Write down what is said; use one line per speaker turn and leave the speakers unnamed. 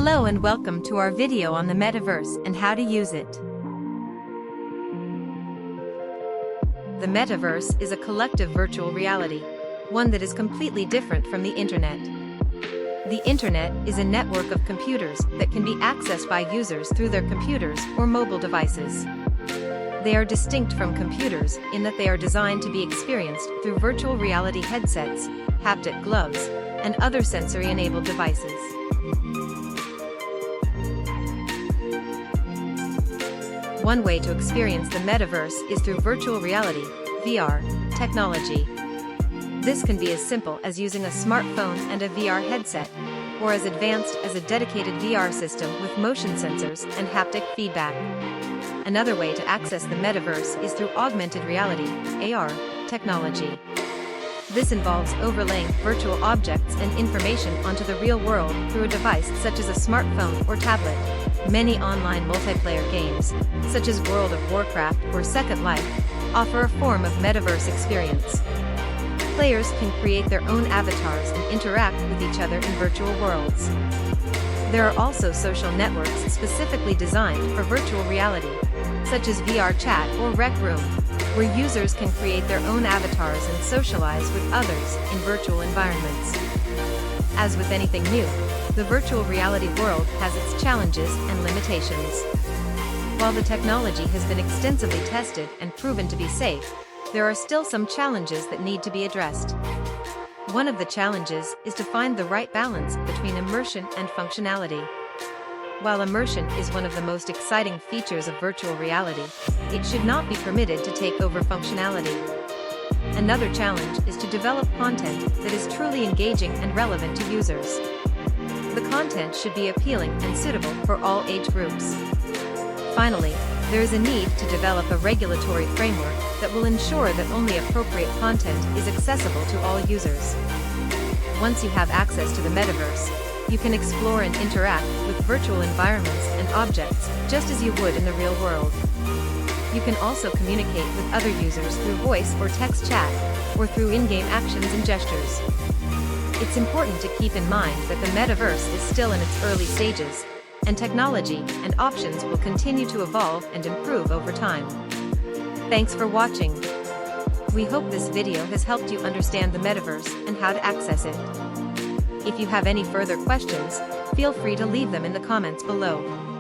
Hello and welcome to our video on the Metaverse and how to use it. The Metaverse is a collective virtual reality, one that is completely different from the Internet. The Internet is a network of computers that can be accessed by users through their computers or mobile devices. They are distinct from computers in that they are designed to be experienced through virtual reality headsets, haptic gloves, and other sensory-enabled devices. One way to experience the Metaverse is through virtual reality, VR, technology. This can be as simple as using a smartphone and a VR headset, or as advanced as a dedicated VR system with motion sensors and haptic feedback. Another way to access the Metaverse is through augmented reality, AR, technology. This involves overlaying virtual objects and information onto the real world through a device such as a smartphone or tablet. Many online multiplayer games, such as World of Warcraft or Second Life, offer a form of Metaverse experience. Players can create their own avatars and interact with each other in virtual worlds. There are also social networks specifically designed for virtual reality, such as VR Chat or Rec Room, where users can create their own avatars and socialize with others in virtual environments. As with anything new, the virtual reality world has its challenges and limitations. While the technology has been extensively tested and proven to be safe, there are still some challenges that need to be addressed. One of the challenges is to find the right balance between immersion and functionality. While immersion is one of the most exciting features of virtual reality, it should not be permitted to take over functionality. Another challenge is to develop content that is truly engaging and relevant to users. The content should be appealing and suitable for all age groups. Finally, there is a need to develop a regulatory framework that will ensure that only appropriate content is accessible to all users. Once you have access to the Metaverse, you can explore and interact with virtual environments and objects just as you would in the real world. You can also communicate with other users through voice or text chat, or through in-game actions and gestures. It's important to keep in mind that the Metaverse is still in its early stages, and technology and options will continue to evolve and improve over time. Thanks for watching. We hope this video has helped you understand the Metaverse and how to access it. If you have any further questions, feel free to leave them in the comments below.